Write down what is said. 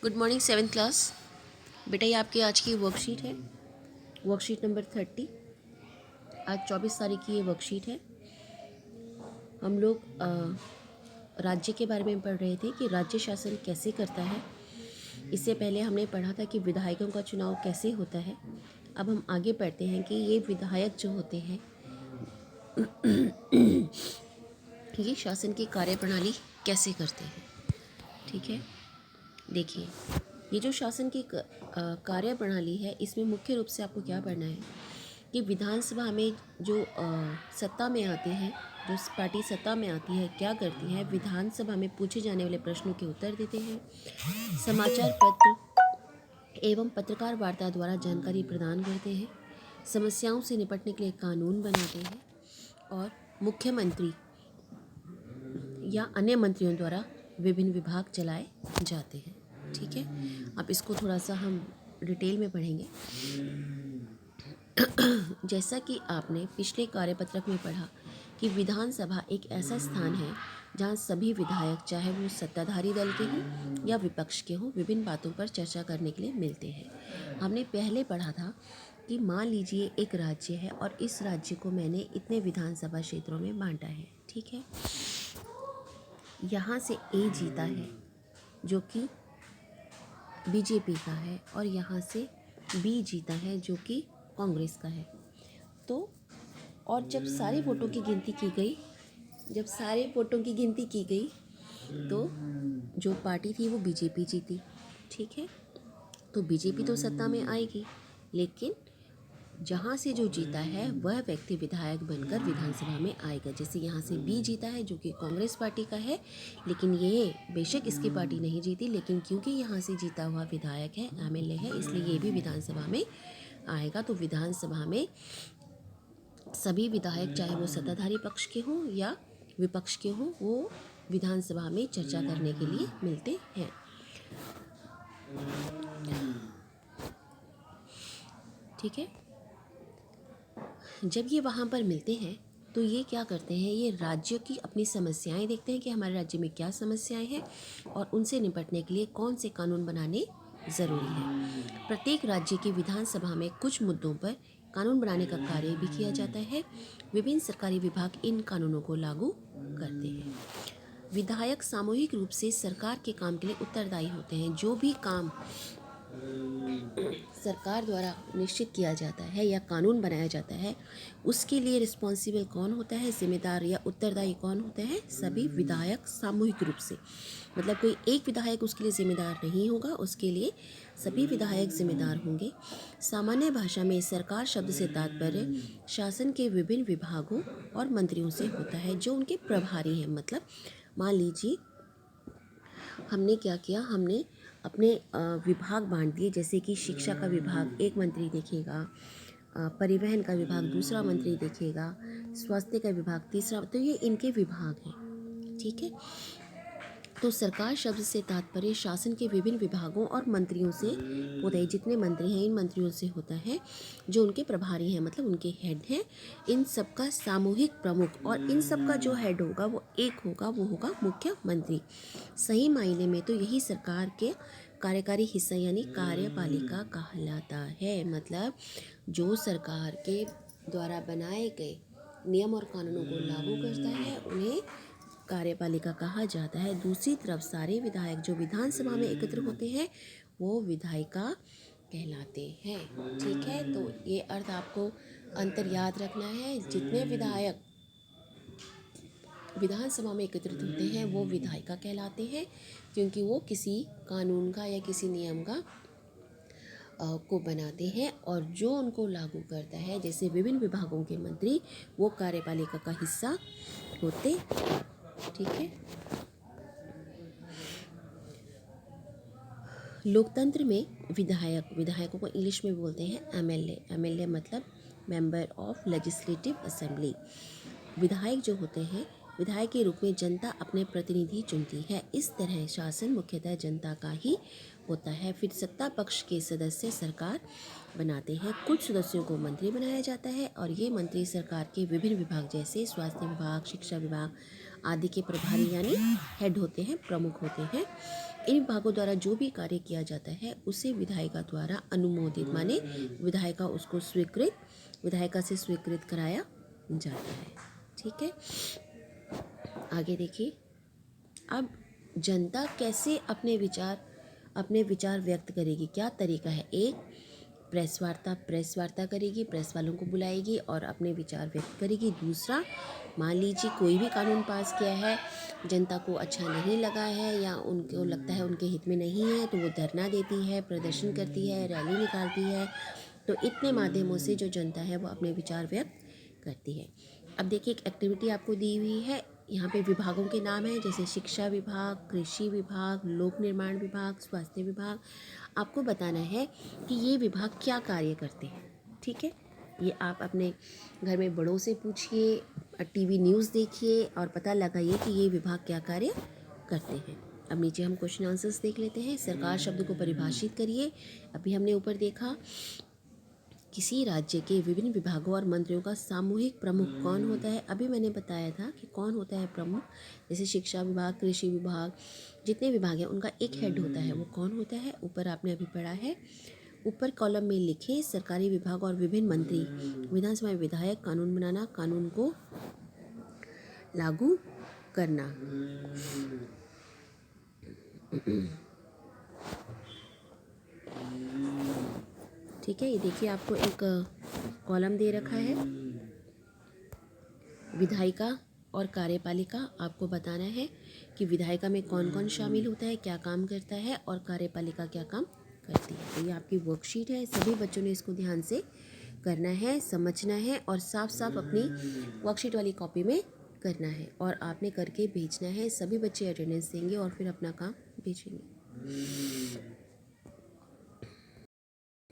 Good morning seventh class. बेटा ये आपकी आज की वर्कशीट है, वर्कशीट नंबर 30। आज 24 तारीख की ये वर्कशीट है। हम लोग राज्य के बारे में पढ़ रहे थे कि राज्य शासन कैसे करता है। इससे पहले हमने पढ़ा था कि विधायकों का चुनाव कैसे होता है। अब हम आगे पढ़ते हैं कि ये विधायक जो होते हैं ये शासन की कार्यप्रणाली कैसे करते हैं। ठीक है, देखिए ये जो शासन की कार्य प्रणाली है, इसमें मुख्य रूप से आपको क्या पढ़ना है कि विधानसभा में जो सत्ता में आते हैं, जो पार्टी सत्ता में आती है क्या करती है, विधानसभा में पूछे जाने वाले प्रश्नों के उत्तर देते हैं, समाचार पत्र एवं पत्रकार वार्ता द्वारा जानकारी प्रदान करते हैं, समस्याओं से निपटने के लिए कानून बनाते हैं और मुख्यमंत्री या अन्य मंत्रियों द्वारा विभिन्न विभाग चलाए जाते हैं। ठीक है, अब इसको थोड़ा सा हम डिटेल में पढ़ेंगे। जैसा कि आपने पिछले कार्यपत्रक में पढ़ा कि विधानसभा एक ऐसा स्थान है जहां सभी विधायक, चाहे वो सत्ताधारी दल के हों या विपक्ष के हों, विभिन्न बातों पर चर्चा करने के लिए मिलते हैं। हमने पहले पढ़ा था कि मान लीजिए एक राज्य है और इस राज्य को मैंने इतने विधानसभा क्षेत्रों में बांटा है। ठीक है, यहाँ से ए जीता है जो कि बीजेपी का है और यहाँ से बी जीता है जो कि कांग्रेस का है। तो और जब सारे वोटों की गिनती की गई तो जो पार्टी थी वो बीजेपी जीती। ठीक है, तो बीजेपी तो सत्ता में आएगी, लेकिन जहाँ से जो जीता है वह व्यक्ति विधायक बनकर विधानसभा में आएगा। जैसे यहाँ से बी जीता है जो कि कांग्रेस पार्टी का है, लेकिन ये बेशक इसकी पार्टी नहीं जीती, लेकिन क्योंकि यहाँ से जीता हुआ विधायक है, एमएलए है, इसलिए ये भी विधानसभा में आएगा। तो विधानसभा में सभी विधायक, चाहे वो सत्ताधारी पक्ष के हों या विपक्ष के हों, वो विधानसभा में चर्चा करने के लिए मिलते हैं। ठीक है, जब ये वहाँ पर मिलते हैं तो ये क्या करते हैं, ये राज्य की अपनी समस्याएं देखते हैं कि हमारे राज्य में क्या समस्याएं हैं और उनसे निपटने के लिए कौन से कानून बनाने ज़रूरी है। प्रत्येक राज्य की विधानसभा में कुछ मुद्दों पर कानून बनाने का कार्य भी किया जाता है। विभिन्न सरकारी विभाग इन कानूनों को लागू करते हैं। विधायक सामूहिक रूप से सरकार के काम के लिए उत्तरदायी होते हैं। जो भी काम सरकार द्वारा निश्चित किया जाता है या कानून बनाया जाता है, उसके लिए रिस्पॉन्सिबल कौन होता है, जिम्मेदार या उत्तरदायी कौन होता है, सभी विधायक सामूहिक रूप से। मतलब कोई एक विधायक उसके लिए जिम्मेदार नहीं होगा, उसके लिए सभी विधायक जिम्मेदार होंगे। सामान्य भाषा में सरकार शब्द से तात्पर्य शासन के विभिन्न विभागों और मंत्रियों से होता है जो उनके प्रभारी हैं। मतलब मान लीजिए हमने क्या किया, हमने अपने विभाग बांट दिए। जैसे कि शिक्षा का विभाग एक मंत्री देखेगा, परिवहन का विभाग दूसरा मंत्री देखेगा, स्वास्थ्य का विभाग तीसरा। तो ये इनके विभाग हैं। ठीक है, तो सरकार शब्द से तात्पर्य शासन के विभिन्न विभागों और मंत्रियों से होता है। जितने मंत्री हैं इन मंत्रियों से होता है जो उनके प्रभारी हैं, मतलब उनके हेड हैं। इन सबका सामूहिक प्रमुख, और इन सब का जो हेड होगा वो एक होगा, वो होगा मुख्यमंत्री। सही मायने में तो यही सरकार के कार्यकारी हिस्सा यानी कार्यपालिका कहलाता है। मतलब जो सरकार के द्वारा बनाए गए नियम और कानूनों को लागू करता है उन्हें कार्यपालिका कहा जाता है। दूसरी तरफ सारे विधायक जो विधानसभा में एकत्र होते हैं वो विधायिका कहलाते हैं। ठीक है, तो ये अर्थ आपको अंतर याद रखना है। जितने विधायक विधानसभा में एकत्रित होते हैं वो विधायिका कहलाते हैं, क्योंकि वो किसी कानून का या किसी नियम का को बनाते हैं और जो उनको लागू करता है, जैसे विभिन्न विभागों के मंत्री, वो कार्यपालिका का हिस्सा होते हैं। ठीक है, लोकतंत्र में विधायकों को इंग्लिश में बोलते हैं एमएलए मतलब मेंबर ऑफ लेजिस्लेटिव असेंबली। विधायक जो होते हैं, विधायक के रूप में जनता अपने प्रतिनिधि चुनती है। इस तरह शासन मुख्यतः जनता का ही होता है। फिर सत्ता पक्ष के सदस्य सरकार बनाते हैं। कुछ सदस्यों को मंत्री बनाया जाता है और ये मंत्री सरकार के विभिन्न विभाग जैसे स्वास्थ्य विभाग, शिक्षा विभाग आदि के प्रभारी यानी हेड होते हैं, प्रमुख होते हैं। इन विभागों द्वारा जो भी कार्य किया जाता है उसे विधायिका द्वारा अनुमोदित, माने विधायिका उसको विधायिका से स्वीकृत कराया जाता है। ठीक है, आगे देखिए। अब जनता कैसे अपने विचार व्यक्त करेगी, क्या तरीका है। एक, प्रेस वार्ता करेगी, प्रेस वालों को बुलाएगी और अपने विचार व्यक्त करेगी। दूसरा, मान लीजिए कोई भी कानून पास किया है, जनता को अच्छा नहीं लगा है या उनको लगता है उनके हित में नहीं है, तो वो धरना देती है, प्रदर्शन करती है, रैली निकालती है। तो इतने माध्यमों से जो जनता है वो अपने विचार व्यक्त करती है। अब देखिए, एक एक्टिविटी आपको दी हुई है, यहाँ पे विभागों के नाम हैं, जैसे शिक्षा विभाग, कृषि विभाग, लोक निर्माण विभाग, स्वास्थ्य विभाग। आपको बताना है कि ये विभाग क्या कार्य करते हैं। ठीक है, ये आप अपने घर में बड़ों से पूछिए, टीवी न्यूज़ देखिए और पता लगाइए कि ये विभाग क्या कार्य करते हैं। अब नीचे हम क्वेश्चन आंसर्स देख लेते हैं। सरकार शब्द को परिभाषित करिए। अभी हमने ऊपर देखा, किसी राज्य के विभिन्न विभागों और मंत्रियों का सामूहिक प्रमुख कौन होता है। अभी मैंने बताया था कि कौन होता है प्रमुख, जैसे शिक्षा विभाग, कृषि विभाग, जितने विभाग हैं उनका एक हेड होता है, वो कौन होता है, ऊपर आपने अभी पढ़ा है। ऊपर कॉलम में लिखे सरकारी विभाग और विभिन्न मंत्री, विधानसभा में विधायक, कानून बनाना, कानून को लागू करना। ठीक है, ये देखिए आपको एक कॉलम दे रखा है, विधायिका और कार्यपालिका। आपको बताना है कि विधायिका में कौन कौन शामिल होता है, क्या काम करता है, और कार्यपालिका क्या काम करती है। तो ये आपकी वर्कशीट है, सभी बच्चों ने इसको ध्यान से करना है, समझना है और साफ साफ अपनी वर्कशीट वाली कॉपी में करना है और आपने करके भेजना है। सभी बच्चे अटेंडेंस देंगे और फिर अपना काम भेजेंगे।